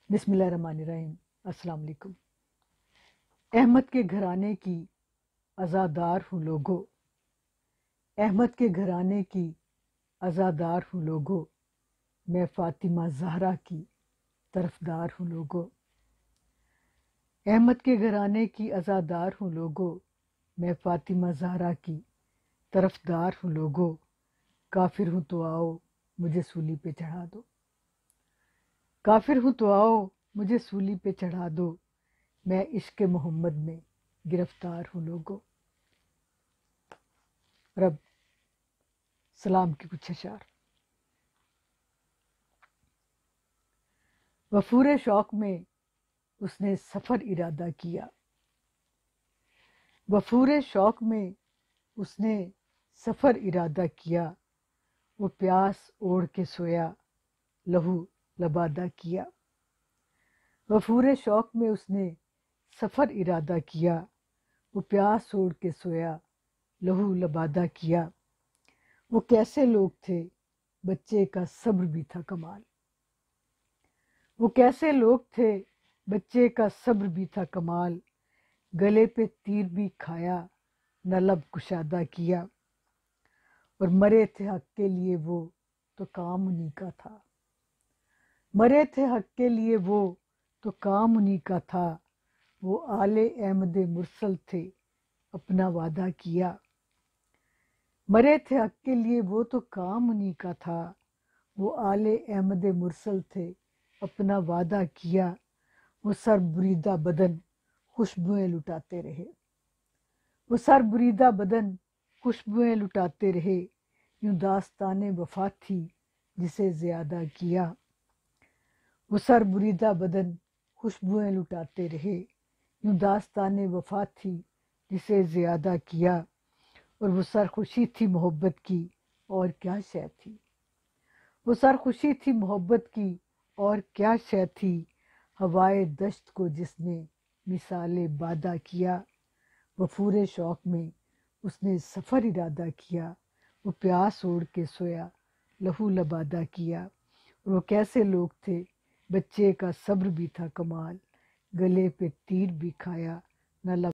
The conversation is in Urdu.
بسم اللہ الرحمن الرحیم۔ السلام علیکم۔ احمد کے گھرانے کی عزادار ہوں لوگو، احمد کے گھرانے کی عزادار ہوں لوگو، میں فاطمہ زہرا کی طرفدار ہوں لوگو۔ احمد کے گھرانے کی عزادار ہوں لوگو، میں فاطمہ زہرا کی طرفدار ہوں لوگو۔ کافر ہوں تو آؤ مجھے سولی پہ چڑھا دو، کافر ہوں تو آؤ مجھے سولی پہ چڑھا دو، میں عشق محمد میں گرفتار ہوں لوگو۔ رب سلام کی کچھ اشعار۔ وفور شوق میں اس نے سفر ارادہ کیا، وفور شوق میں اس نے سفر ارادہ کیا، وہ پیاس اوڑھ کے سویا لہو لبادہ کیا۔ وفور شوق میں اس نے سفر ارادہ کیا، وہ پیاس اوڑھ کے سویا لہو لبادہ کیا۔ وہ کیسے لوگ تھے بچے کا صبر بھی تھا کمال، وہ کیسے لوگ تھے بچے کا صبر بھی تھا کمال، گلے پہ تیر بھی کھایا نہ لب کشادہ کیا۔ اور مرے تھے حق کے لیے وہ تو کام انہی کا تھا، مرے تھے حق کے لیے وہ تو کام انہی کا تھا، وہ آل احمد مرسل تھے اپنا وعدہ کیا۔ مرے تھے حق کے لیے وہ تو کام انہی کا تھا، وہ آل احمد مرسل تھے اپنا وعدہ کیا۔ وہ سر بریدہ بدن خوشبوئیں لٹاتے رہے، وہ سر بریدہ بدن خوشبوئیں لٹاتے رہے، یوں داستان وفا تھی جسے زیادہ کیا۔ وہ سر بریدہ بدن خوشبوئیں لٹاتے رہے، یوں داستان وفا تھی جسے زیادہ کیا۔ اور وہ سرخوشی تھی محبت کی اور کیا شے تھی، وہ سرخوشی تھی محبت کی اور کیا شے تھی، ہوائے دشت کو جس نے مثال بادہ کیا۔ وفور شوق میں اس نے سفر ارادہ کیا، وہ پیاس اوڑھ کے سویا لہو لبادہ کیا۔ اور وہ کیسے لوگ تھے بچے کا صبر بھی تھا کمال، گلے پہ تیر بھی کھایا نہ لب